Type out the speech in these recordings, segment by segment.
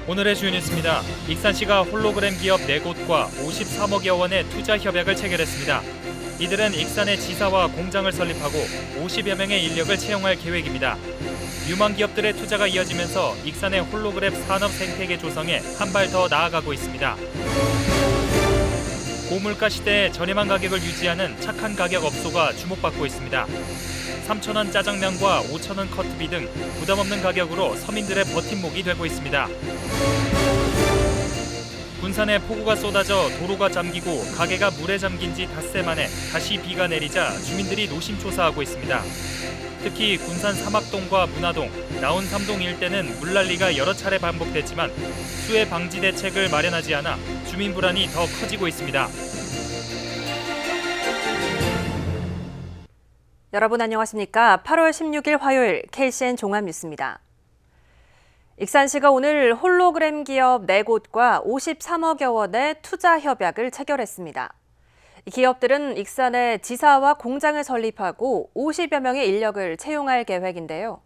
오늘의 주요 뉴스입니다. 익산시가 홀로그램 기업 4곳과 53억여 원의 투자 협약을 체결했습니다. 이들은 익산의 지사와 공장을 설립하고 50여 명의 인력을 채용할 계획입니다. 유망 기업들의 투자가 이어지면서 익산의 홀로그램 산업 생태계 조성에 한 발 더 나아가고 있습니다. 고물가 시대에 저렴한 가격을 유지하는 착한 가격 업소가 주목받고 있습니다. 3,000원 짜장면과 5,000원 커트비 등 부담 없는 가격으로 서민들의 버팀목이 되고 있습니다. 군산에 폭우가 쏟아져 도로가 잠기고 가게가 물에 잠긴 지 닷새 만에 다시 비가 내리자 주민들이 노심초사하고 있습니다. 특히 군산 사막동과 문화동, 나온삼동 일대는 물난리가 여러 차례 반복됐지만 수해 방지 대책을 마련하지 않아 주민 불안이 더 커지고 있습니다. 여러분 안녕하십니까? 8월 16일 화요일 KCN 종합뉴스입니다. 익산시가 오늘 홀로그램 기업 4곳과 53억여 원의 투자 협약을 체결했습니다. 기업들은 익산에 지사와 공장을 설립하고 50여 명의 인력을 채용할 계획인데요.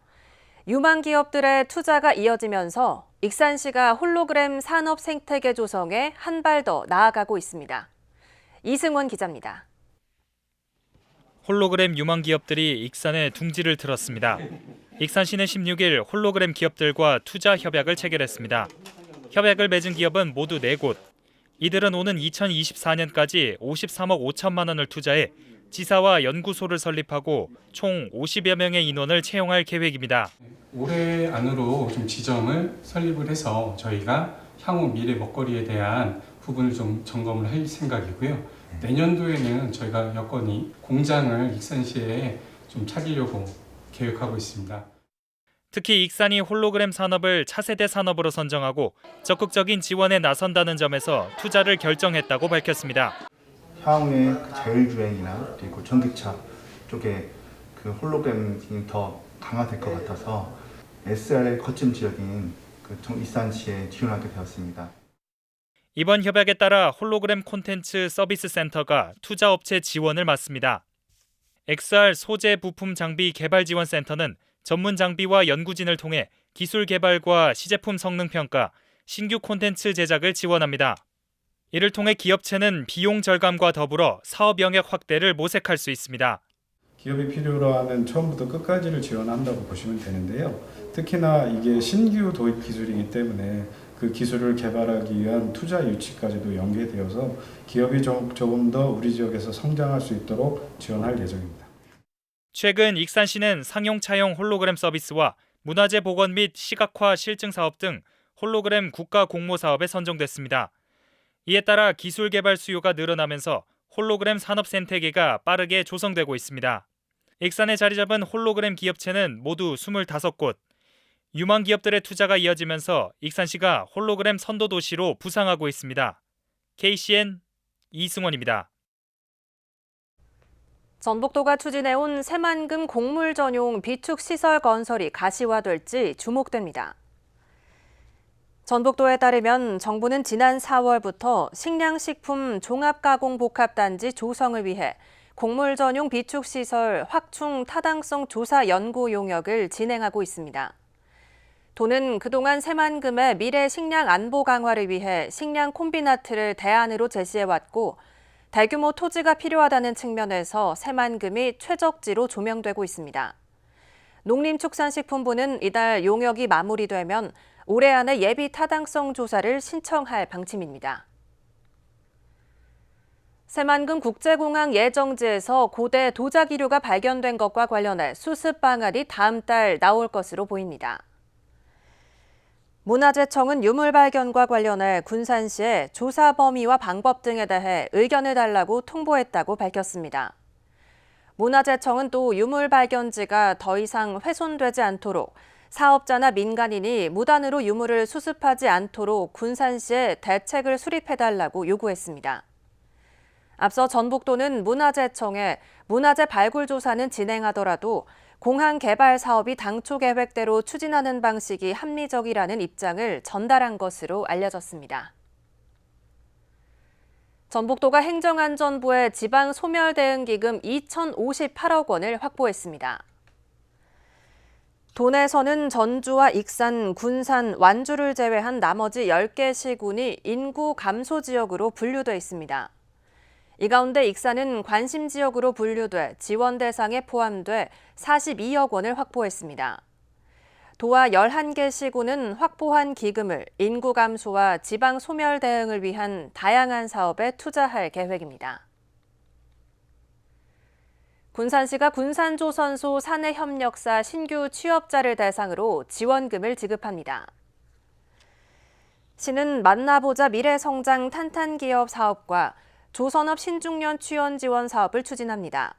유망 기업들의 투자가 이어지면서 익산시가 홀로그램 산업 생태계 조성에 한 발 더 나아가고 있습니다. 이승원 기자입니다. 홀로그램 유망 기업들이 익산에 둥지를 틀었습니다. 익산시는 16일 홀로그램 기업들과 투자 협약을 체결했습니다. 협약을 맺은 기업은 모두 4곳. 이들은 오는 2024년까지 53억 5천만 원을 투자해 지사와 연구소를 설립하고 총 50여 명의 인원을 채용할 계획입니다. 올해 안으로 좀 지점을 설립을 해서 저희가 향후 미래 먹거리에 대한 부분을 좀 점검을 할 생각이고요. 내년도에는 저희가 여건이 공장을 익산시에 좀 차리려고 계획하고 있습니다. 특히 익산이 홀로그램 산업을 차세대 산업으로 선정하고 적극적인 지원에 나선다는 점에서 투자를 결정했다고 밝혔습니다. 향후에 자율주행이나 그리고 전기차 쪽에 홀로그램이 더 강화될 것 같아서 SR 거점 지역인 익산시에 지원하게 되었습니다. 이번 협약에 따라 홀로그램 콘텐츠 서비스 센터가 투자업체 지원을 맡습니다. XR 소재 부품 장비 개발 지원 센터는 전문 장비와 연구진을 통해 기술 개발과 시제품 성능 평가, 신규 콘텐츠 제작을 지원합니다. 이를 통해 기업체는 비용 절감과 더불어 사업 영역 확대를 모색할 수 있습니다. 기업이 필요로 하는 처음부터 끝까지를 지원한다고 보시면 되는데요. 특히나 이게 신규 도입 기술이기 때문에 그 기술을 개발하기 위한 투자 유치까지도 연계되어서 기업이 조금 더 우리 지역에서 성장할 수 있도록 지원할 예정입니다. 최근 익산시는 상용 차용 홀로그램 서비스와 문화재 복원 및 시각화 실증 사업 등 홀로그램 국가 공모 사업에 선정됐습니다. 이에 따라 기술 개발 수요가 늘어나면서 홀로그램 산업 생태계가 빠르게 조성되고 있습니다. 익산에 자리 잡은 홀로그램 기업체는 모두 25곳. 유망 기업들의 투자가 이어지면서 익산시가 홀로그램 선도 도시로 부상하고 있습니다. KCN 이승원입니다. 전북도가 추진해온 새만금 곡물 전용 비축 시설 건설이 가시화될지 주목됩니다. 전북도에 따르면 정부는 지난 4월부터 식량식품 종합가공복합단지 조성을 위해 곡물 전용 비축 시설 확충 타당성 조사 연구 용역을 진행하고 있습니다. 도는 그동안 새만금의 미래 식량 안보 강화를 위해 식량 콤비나트를 대안으로 제시해왔고 대규모 토지가 필요하다는 측면에서 새만금이 최적지로 조명되고 있습니다. 농림축산식품부는 이달 용역이 마무리되면 올해 안에 예비 타당성 조사를 신청할 방침입니다. 새만금 국제공항 예정지에서 고대 도자기류가 발견된 것과 관련해 수습 방안이 다음 달 나올 것으로 보입니다. 문화재청은 유물 발견과 관련해 군산시에 조사 범위와 방법 등에 대해 의견을 달라고 통보했다고 밝혔습니다. 문화재청은 또 유물 발견지가 더 이상 훼손되지 않도록 사업자나 민간인이 무단으로 유물을 수습하지 않도록 군산시에 대책을 수립해달라고 요구했습니다. 앞서 전북도는 문화재청에 문화재 발굴 조사는 진행하더라도 공항 개발 사업이 당초 계획대로 추진하는 방식이 합리적이라는 입장을 전달한 것으로 알려졌습니다. 전북도가 행정안전부에 지방 소멸 대응 기금 2,058억 원을 확보했습니다. 도내에서는 전주와 익산, 군산, 완주를 제외한 나머지 10개 시군이 인구 감소 지역으로 분류돼 있습니다. 이 가운데 익산은 관심 지역으로 분류돼 지원 대상에 포함돼 42억 원을 확보했습니다. 도와 11개 시군은 확보한 기금을 인구 감소와 지방 소멸 대응을 위한 다양한 사업에 투자할 계획입니다. 군산시가 군산조선소 사내협력사 신규 취업자를 대상으로 지원금을 지급합니다. 시는 만나보자 미래성장 탄탄기업 사업과 조선업 신중년 취원 지원 사업을 추진합니다.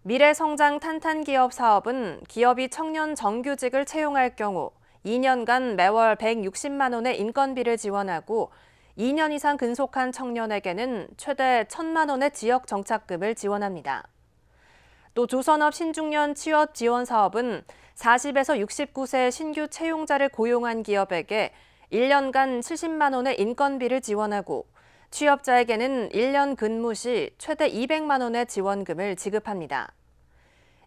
미래성장 탄탄기업 사업은 기업이 청년 정규직을 채용할 경우 2년간 매월 160만 원의 인건비를 지원하고 2년 이상 근속한 청년에게는 최대 1,000만 원의 지역 정착금을 지원합니다. 또 조선업 신중년 취업 지원 사업은 40에서 69세 신규 채용자를 고용한 기업에게 1년간 70만 원의 인건비를 지원하고 취업자에게는 1년 근무 시 최대 200만 원의 지원금을 지급합니다.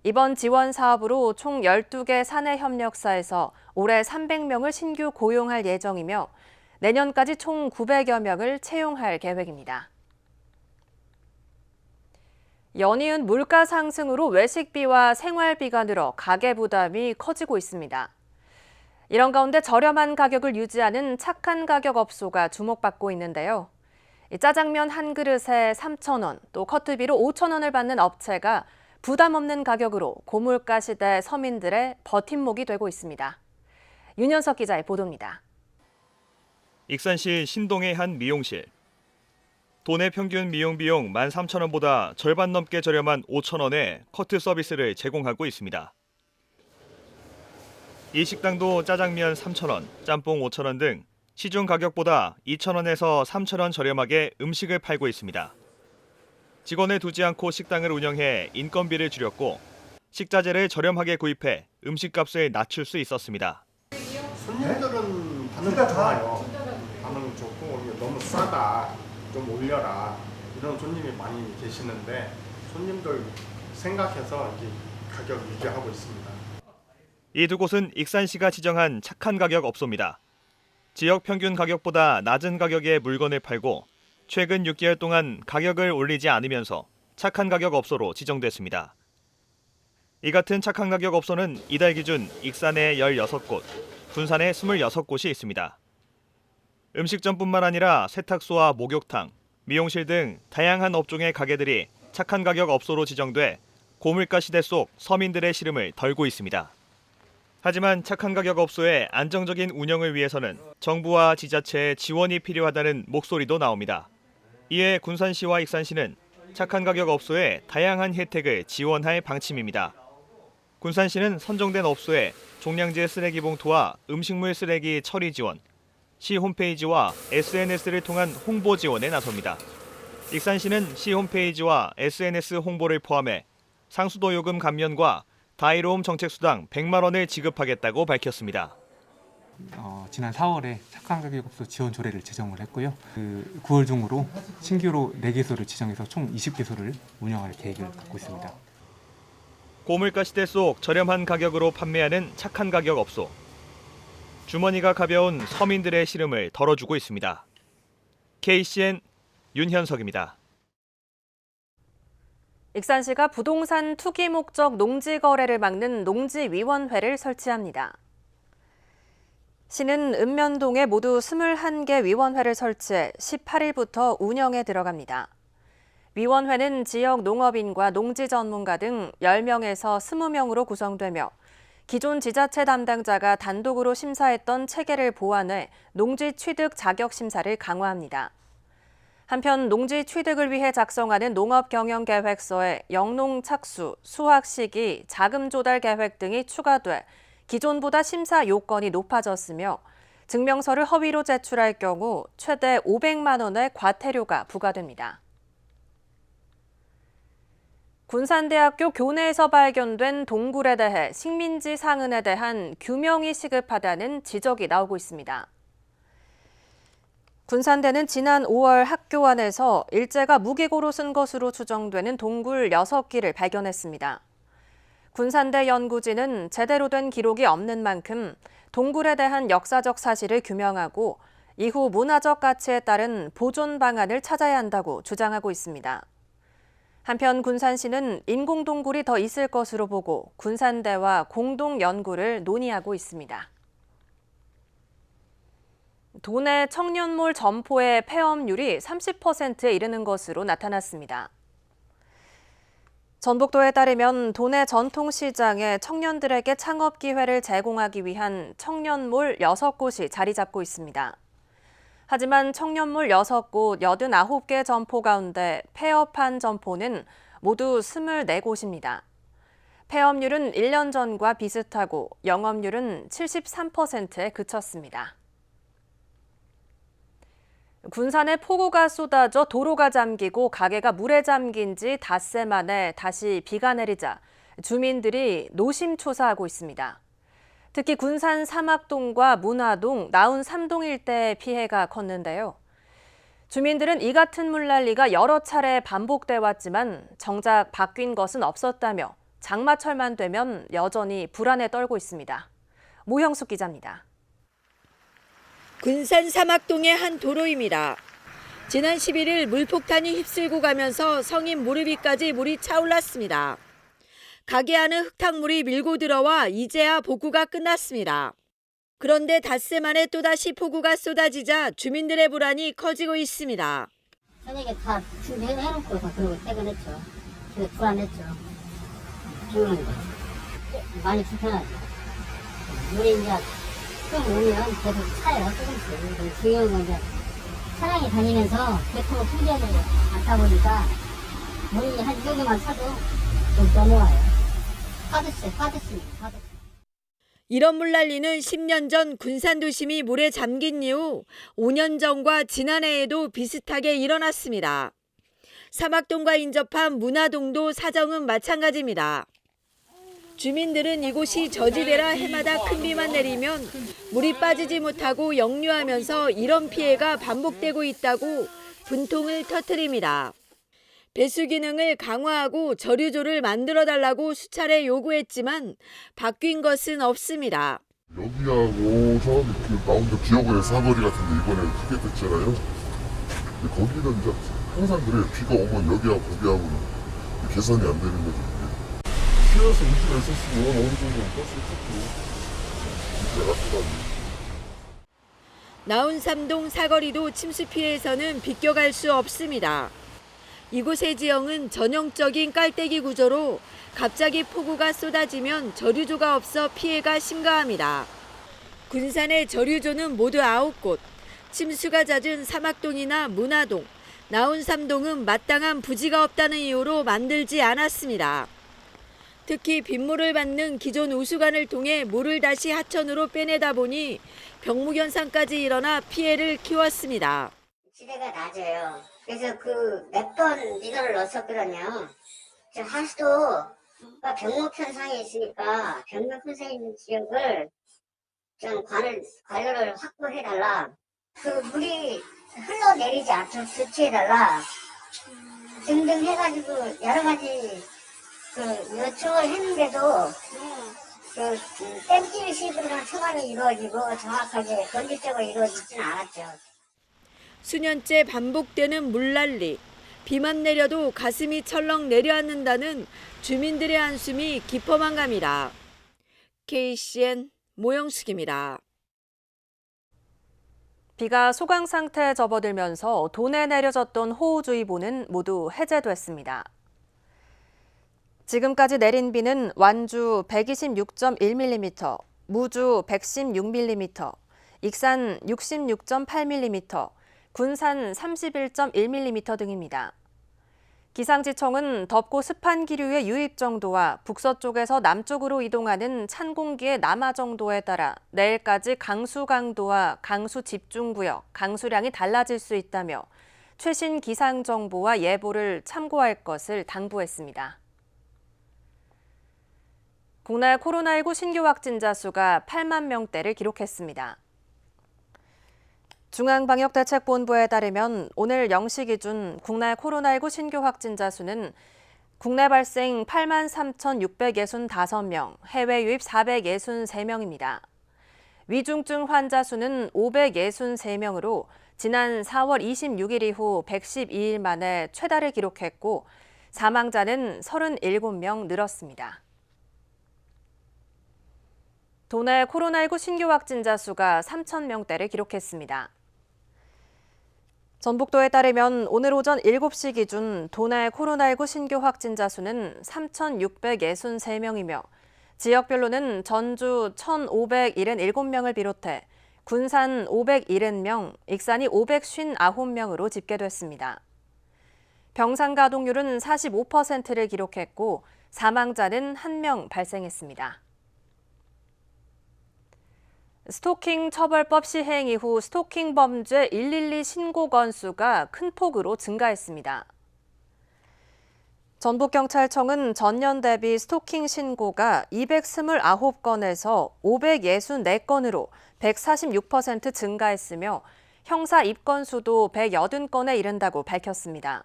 이번 지원 사업으로 총 12개 사내협력사에서 올해 300명을 신규 고용할 예정이며 내년까지 총 900여 명을 채용할 계획입니다. 연이은 물가 상승으로 외식비와 생활비가 늘어 가계 부담이 커지고 있습니다. 이런 가운데 저렴한 가격을 유지하는 착한 가격 업소가 주목받고 있는데요. 짜장면 한 그릇에 3,000원, 또 커트비로 5,000원을 받는 업체가 부담 없는 가격으로 고물가 시대 서민들의 버팀목이 되고 있습니다. 윤현석 기자의 보도입니다. 익산시 신동의 한 미용실. 도내 평균 미용 비용 13,000원보다 절반 넘게 저렴한 5,000원에 커트 서비스를 제공하고 있습니다. 이 식당도 짜장면 3,000원, 짬뽕 5,000원 등 시중 가격보다 2,000원에서 3,000원 저렴하게 음식을 팔고 있습니다. 직원을 두지 않고 식당을 운영해 인건비를 줄였고 식자재를 저렴하게 구입해 음식값을 낮출 수 있었습니다. 손님들은 반응 좋아요. 반응 좋고 너무 싸다, 좀 올려라 이런 손님이 많이 계시는데 손님들 생각해서 이렇게 가격 유지하고 있습니다. 이 두 곳은 익산시가 지정한 착한 가격 업소입니다. 지역 평균 가격보다 낮은 가격에 물건을 팔고 최근 6개월 동안 가격을 올리지 않으면서 착한 가격 업소로 지정됐습니다. 이 같은 착한 가격 업소는 이달 기준 익산에 16곳, 군산에 26곳이 있습니다. 음식점뿐만 아니라 세탁소와 목욕탕, 미용실 등 다양한 업종의 가게들이 착한 가격 업소로 지정돼 고물가 시대 속 서민들의 시름을 덜고 있습니다. 하지만 착한 가격 업소의 안정적인 운영을 위해서는 정부와 지자체의 지원이 필요하다는 목소리도 나옵니다. 이에 군산시와 익산시는 착한 가격 업소에 다양한 혜택을 지원할 방침입니다. 군산시는 선정된 업소에 종량제 쓰레기 봉투와 음식물 쓰레기 처리 지원, 시 홈페이지와 SNS를 통한 홍보 지원에 나섭니다. 익산시는 시 홈페이지와 SNS 홍보를 포함해 상수도 요금 감면과 다이로움 정책수당 100만 원을 지급하겠다고 밝혔습니다. 지난 4월에 착한 가격 업소 지원 조례를 제정을 했고요. 9월 중으로 신규로 4개소를 지정해서 총 20개소를 운영할 계획을 갖고 있습니다. 고물가 시대 속 저렴한 가격으로 판매하는 착한 가격 업소. 주머니가 가벼운 서민들의 시름을 덜어주고 있습니다. KCN 윤현석입니다. 익산시가 부동산 투기 목적 농지 거래를 막는 농지위원회를 설치합니다. 시는 읍면동에 모두 21개 위원회를 설치해 18일부터 운영에 들어갑니다. 위원회는 지역 농업인과 농지 전문가 등 10명에서 20명으로 구성되며 기존 지자체 담당자가 단독으로 심사했던 체계를 보완해 농지 취득 자격 심사를 강화합니다. 한편 농지 취득을 위해 작성하는 농업경영계획서에 영농 착수, 수확 시기, 자금 조달 계획 등이 추가돼 기존보다 심사 요건이 높아졌으며 증명서를 허위로 제출할 경우 최대 500만 원의 과태료가 부과됩니다. 군산대학교 교내에서 발견된 동굴에 대해 식민지 상흔에 대한 규명이 시급하다는 지적이 나오고 있습니다. 군산대는 지난 5월 학교 안에서 일제가 무기고로 쓴 것으로 추정되는 동굴 6기를 발견했습니다. 군산대 연구진은 제대로 된 기록이 없는 만큼 동굴에 대한 역사적 사실을 규명하고 이후 문화적 가치에 따른 보존 방안을 찾아야 한다고 주장하고 있습니다. 한편 군산시는 인공동굴이 더 있을 것으로 보고 군산대와 공동 연구를 논의하고 있습니다. 도내 청년몰 점포의 폐업률이 30%에 이르는 것으로 나타났습니다. 전북도에 따르면 도내 전통시장에 청년들에게 창업 기회를 제공하기 위한 청년몰 6곳이 자리 잡고 있습니다. 하지만 청년몰 6곳 89개 점포 가운데 폐업한 점포는 모두 24곳입니다. 폐업률은 1년 전과 비슷하고 영업률은 73%에 그쳤습니다. 군산에 폭우가 쏟아져 도로가 잠기고 가게가 물에 잠긴 지 닷새 만에 다시 비가 내리자 주민들이 노심초사하고 있습니다. 특히 군산 사막동과 문화동, 나운삼동 일대의 피해가 컸는데요. 주민들은 이 같은 물난리가 여러 차례 반복돼 왔지만 정작 바뀐 것은 없었다며 장마철만 되면 여전히 불안에 떨고 있습니다. 모형숙 기자입니다. 군산 사막동의 한 도로입니다. 지난 11일 물폭탄이 휩쓸고 가면서 성인 무릎 위까지 물이 차올랐습니다. 가게 안에 흙탕물이 밀고 들어와 이제야 복구가 끝났습니다. 그런데 닷새 만에 또다시 폭우가 쏟아지자 주민들의 불안이 커지고 있습니다. 저녁에 다 준비해놓고 다 그러고 퇴근했죠. 그래서 불안했죠. 많이 불편하죠. 물이 이제 좀 오면 계속 차요, 조금씩. 중요한 건 이제 차량이 다니면서 교통을 통제하지 않다 보니까 물이 한 이 정도만 차도 좀 넘어와요. 빠졌습니다. 이런 물난리는 10년 전 군산도심이 물에 잠긴 이후 5년 전과 지난해에도 비슷하게 일어났습니다. 사막동과 인접한 문화동도 사정은 마찬가지입니다. 주민들은 이곳이 저지대라 해마다 큰 비만 내리면 물이 빠지지 못하고 역류하면서 이런 피해가 반복되고 있다고 분통을 터뜨립니다. 배수 기능을 강화하고 저류조를 만들어달라고 수차례 요구했지만 바뀐 것은 없습니다. 여기하고 저기 나온 지역의 사거리 같은데 이번에 크게 됐잖아요. 근데 거기는 이제 항상 그래요. 비가 오면 여기하고 거기하고는 개선이 안 되는 거죠. 키워서 문제가 있었으면 어느 정도는 떴을 것도 문제가 났더라고요. 나운삼동 사거리도 침수 피해에서는 비껴갈 수 없습니다. 이곳의 지형은 전형적인 깔때기 구조로 갑자기 폭우가 쏟아지면 저류조가 없어 피해가 심각합니다. 군산의 저류조는 모두 9곳, 침수가 잦은 사막동이나 문화동, 나운삼동은 마땅한 부지가 없다는 이유로 만들지 않았습니다. 특히 빗물을 받는 기존 우수관을 통해 물을 다시 하천으로 빼내다 보니 병목 현상까지 일어나 피해를 키웠습니다. 지대가 낮아요. 그래서 그 몇 번 미도를 넣었었거든요. 하수도 병목 현상이 있으니까 병목 현상이 있는 지역을 좀 관로를 확보해달라. 그 물이 흘러내리지 않도록 조치해달라. 등등 해가지고 여러 가지 요청을 했는데도 댐길 식으로만 처방이 이루어지고 정확하게 건립적으로 이루어지지는 않았죠. 수년째 반복되는 물난리, 비만 내려도 가슴이 철렁 내려앉는다는 주민들의 한숨이 깊어만 갑니다. KCN 모영숙입니다. 비가 소강 상태에 접어들면서 도내에 내려졌던 호우주의보는 모두 해제됐습니다. 지금까지 내린 비는 완주 126.1mm, 무주 116mm, 익산 66.8mm, 군산 31.1mm 등입니다. 기상지청은 덥고 습한 기류의 유입 정도와 북서쪽에서 남쪽으로 이동하는 찬 공기의 남하 정도에 따라 내일까지 강수 강도와 강수 집중구역, 강수량이 달라질 수 있다며 최신 기상 정보와 예보를 참고할 것을 당부했습니다. 국내 코로나19 신규 확진자 수가 8만 명대를 기록했습니다. 중앙방역대책본부에 따르면 오늘 0시 기준 국내 코로나19 신규 확진자 수는 국내 발생 83,665명, 해외 유입 463명입니다. 위중증 환자 수는 563명으로 지난 4월 26일 이후 112일 만에 최다를 기록했고 사망자는 37명 늘었습니다. 도내 코로나19 신규 확진자 수가 3,000명대를 기록했습니다. 전북도에 따르면 오늘 오전 7시 기준 도내 코로나19 신규 확진자 수는 3,663명이며 지역별로는 전주 1,577명을 비롯해 군산 570명, 익산이 559명으로 집계됐습니다. 병상 가동률은 45%를 기록했고 사망자는 1명 발생했습니다. 스토킹 처벌법 시행 이후 스토킹 범죄 112 신고 건수가 큰 폭으로 증가했습니다. 전북경찰청은 전년 대비 스토킹 신고가 229건에서 564건으로 146% 증가했으며 형사 입건수도 180건에 이른다고 밝혔습니다.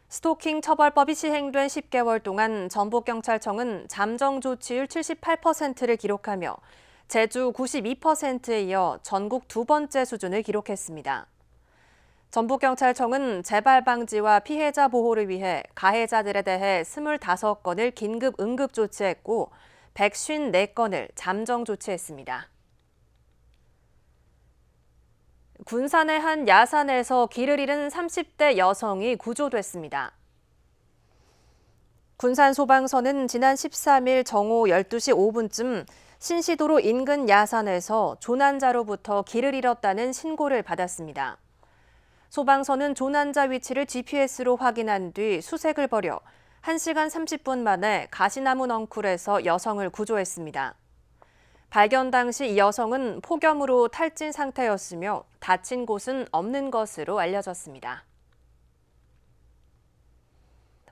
스토킹 처벌법이 시행된 10개월 동안 전북경찰청은 잠정 조치율 78%를 기록하며 제주 92%에 이어 전국 두 번째 수준을 기록했습니다. 전북경찰청은 재발 방지와 피해자 보호를 위해 가해자들에 대해 25건을 긴급 응급 조치했고 154건을 잠정 조치했습니다. 군산의 한 야산에서 길을 잃은 30대 여성이 구조됐습니다. 군산 소방서는 지난 13일 정오 12시 5분쯤 신시도로 인근 야산에서 조난자로부터 길을 잃었다는 신고를 받았습니다. 소방서는 조난자 위치를 GPS로 확인한 뒤 수색을 벌여 1시간 30분 만에 가시나무 넝쿨에서 여성을 구조했습니다. 발견 당시 이 여성은 폭염으로 탈진 상태였으며 다친 곳은 없는 것으로 알려졌습니다.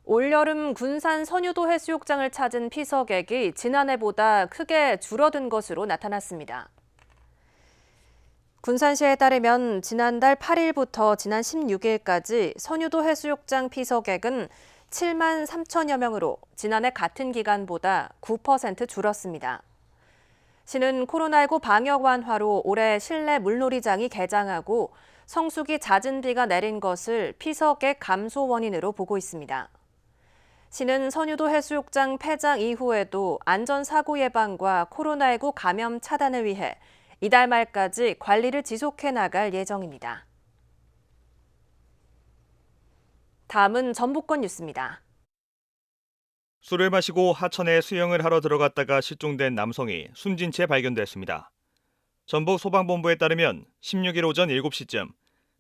올여름 군산 선유도 해수욕장을 찾은 피서객이 지난해보다 크게 줄어든 것으로 나타났습니다. 군산시에 따르면 지난달 8일부터 지난 16일까지 선유도 해수욕장 피서객은 7만 3천여 명으로 지난해 같은 기간보다 9% 줄었습니다. 시는 코로나19 방역 완화로 올해 실내 물놀이장이 개장하고 성수기 잦은 비가 내린 것을 피서객 감소 원인으로 보고 있습니다. 시는 선유도 해수욕장 폐장 이후에도 안전사고 예방과 코로나19 감염 차단을 위해 이달 말까지 관리를 지속해 나갈 예정입니다. 다음은 전북권 뉴스입니다. 술을 마시고 하천에 수영을 하러 들어갔다가 실종된 남성이 숨진 채 발견됐습니다. 전북 소방본부에 따르면 16일 오전 7시쯤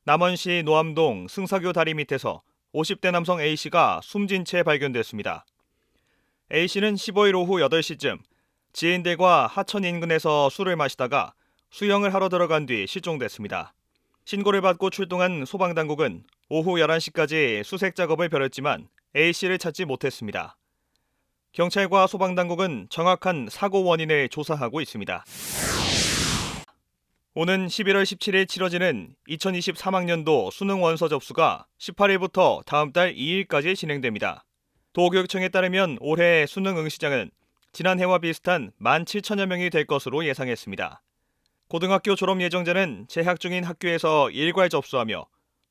남원시 노암동 승사교 다리 밑에서 50대 남성 A씨가 숨진 채 발견됐습니다. A씨는 15일 오후 8시쯤 지인들과 하천 인근에서 술을 마시다가 수영을 하러 들어간 뒤 실종됐습니다. 신고를 받고 출동한 소방당국은 오후 11시까지 수색 작업을 벌였지만 A씨를 찾지 못했습니다. 경찰과 소방당국은 정확한 사고 원인을 조사하고 있습니다. 오는 11월 17일 치러지는 2023학년도 수능 원서 접수가 18일부터 다음 달 2일까지 진행됩니다. 도교육청에 따르면 올해 수능 응시장은 지난해와 비슷한 17,000여 명이 될 것으로 예상했습니다. 고등학교 졸업 예정자는 재학 중인 학교에서 일괄 접수하며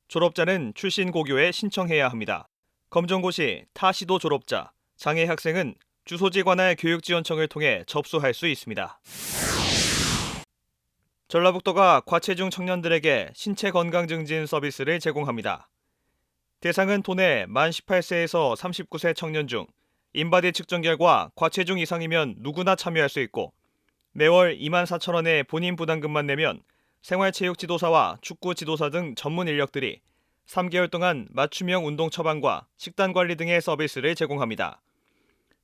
졸업자는 출신 고교에 신청해야 합니다. 검정고 시 타시도 졸업자, 장애 학생은 주소지 관할 교육지원청을 통해 접수할 수 있습니다. 전라북도가 과체중 청년들에게 신체 건강 증진 서비스를 제공합니다. 대상은 도내 만 18세에서 39세 청년 중 인바디 측정 결과 과체중 이상이면 누구나 참여할 수 있고 매월 24,000원의 본인 부담금만 내면 생활체육지도사와 축구지도사 등 전문 인력들이 3개월 동안 맞춤형 운동 처방과 식단 관리 등의 서비스를 제공합니다.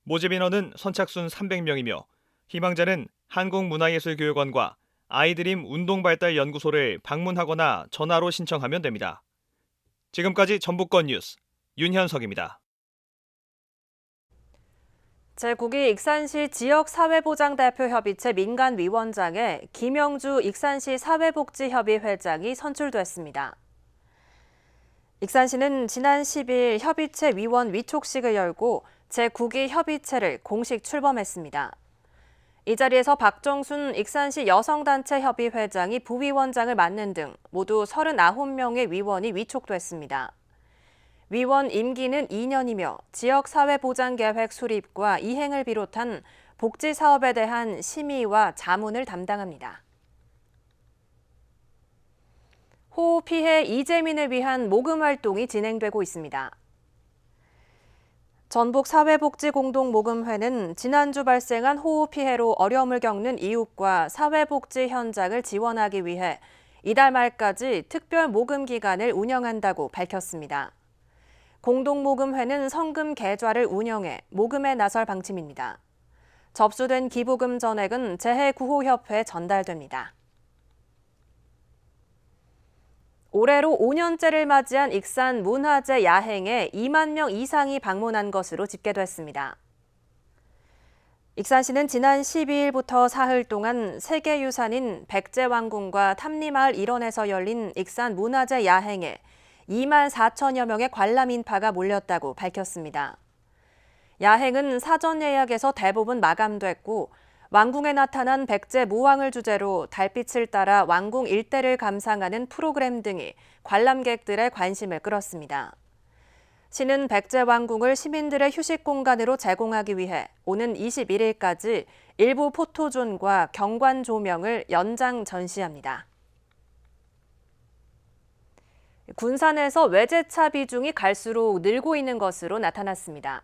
모집 인원은 선착순 300명이며 희망자는 한국문화예술교육원과 아이드림 운동발달연구소를 방문하거나 전화로 신청하면 됩니다. 지금까지 전북권 뉴스 윤현석입니다. 제9기 익산시 지역사회보장대표협의체 민간위원장에 김영주 익산시 사회복지협의 회장이 선출됐습니다. 익산시는 지난 10일 협의체 위원 위촉식을 열고 제9기 협의체를 공식 출범했습니다. 이 자리에서 박정순 익산시 여성단체 협의 회장이 부위원장을 맡는 등 모두 39명의 위원이 위촉됐습니다. 위원 임기는 2년이며 지역사회보장계획 수립과 이행을 비롯한 복지사업에 대한 심의와 자문을 담당합니다. 호우 피해 이재민을 위한 모금 활동이 진행되고 있습니다. 전북사회복지공동모금회는 지난주 발생한 호우 피해로 어려움을 겪는 이웃과 사회복지 현장을 지원하기 위해 이달 말까지 특별 모금 기간을 운영한다고 밝혔습니다. 공동모금회는 성금 계좌를 운영해 모금에 나설 방침입니다. 접수된 기부금 전액은 재해구호협회에 전달됩니다. 올해로 5년째를 맞이한 익산 문화재 야행에 2만 명 이상이 방문한 것으로 집계됐습니다. 익산시는 지난 12일부터 사흘 동안 세계유산인 백제왕궁과 탐리마을 일원에서 열린 익산 문화재 야행에 2만 4천여 명의 관람 인파가 몰렸다고 밝혔습니다. 야행은 사전 예약에서 대부분 마감됐고 왕궁에 나타난 백제 무왕을 주제로 달빛을 따라 왕궁 일대를 감상하는 프로그램 등이 관람객들의 관심을 끌었습니다. 시는 백제 왕궁을 시민들의 휴식 공간으로 제공하기 위해 오는 21일까지 일부 포토존과 경관 조명을 연장 전시합니다. 군산에서 외제차 비중이 갈수록 늘고 있는 것으로 나타났습니다.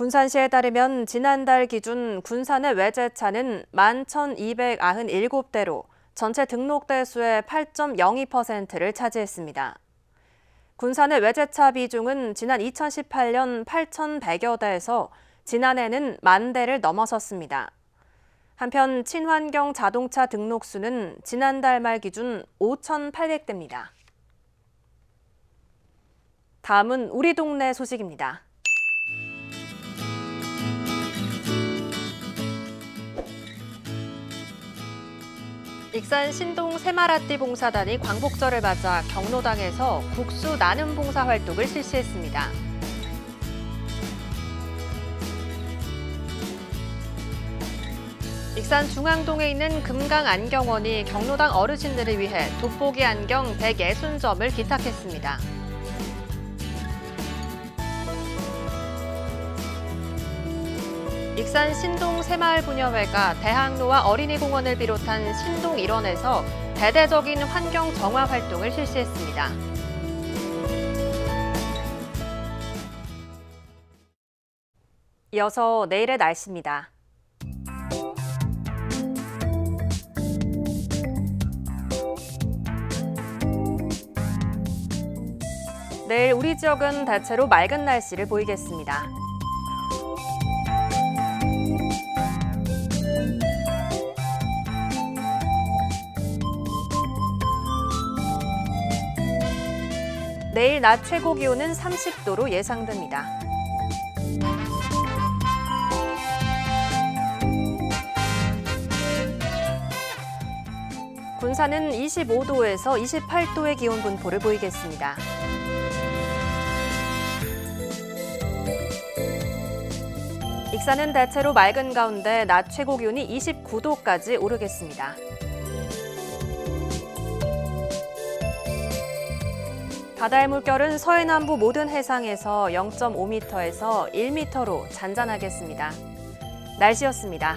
군산시에 따르면 지난달 기준 군산의 외제차는 11,297대로 전체 등록대 수의 8.02%를 차지했습니다. 군산의 외제차 비중은 지난 2018년 8,100여 대에서 지난해는 10,000대를 넘어섰습니다. 한편 친환경 자동차 등록수는 지난달 말 기준 5,800대입니다. 다음은 우리 동네 소식입니다. 익산 신동 새마라띠 봉사단이 광복절을 맞아 경로당에서 국수 나눔 봉사 활동을 실시했습니다. 익산 중앙동에 있는 금강안경원이 경로당 어르신들을 위해 돋보기 안경 160점을 기탁했습니다. 익산 신동 새마을부녀회가 대학로와 어린이공원을 비롯한 신동 일원에서 대대적인 환경 정화 활동을 실시했습니다. 이어서 내일의 날씨입니다. 내일 우리 지역은 대체로 맑은 날씨를 보이겠습니다. 내일 낮 최고 기온은 30도로 예상됩니다. 군산은 25도에서 28도의 기온 분포를 보이겠습니다. 익산은 대체로 맑은 가운데 낮 최고 기온이 29도까지 오르겠습니다. 바다의 물결은 서해남부 모든 해상에서 0.5m에서 1m로 잔잔하겠습니다. 날씨였습니다.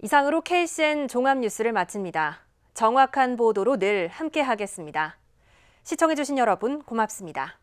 이상으로 KCN 종합뉴스를 마칩니다. 정확한 보도로 늘 함께하겠습니다. 시청해주신 여러분 고맙습니다.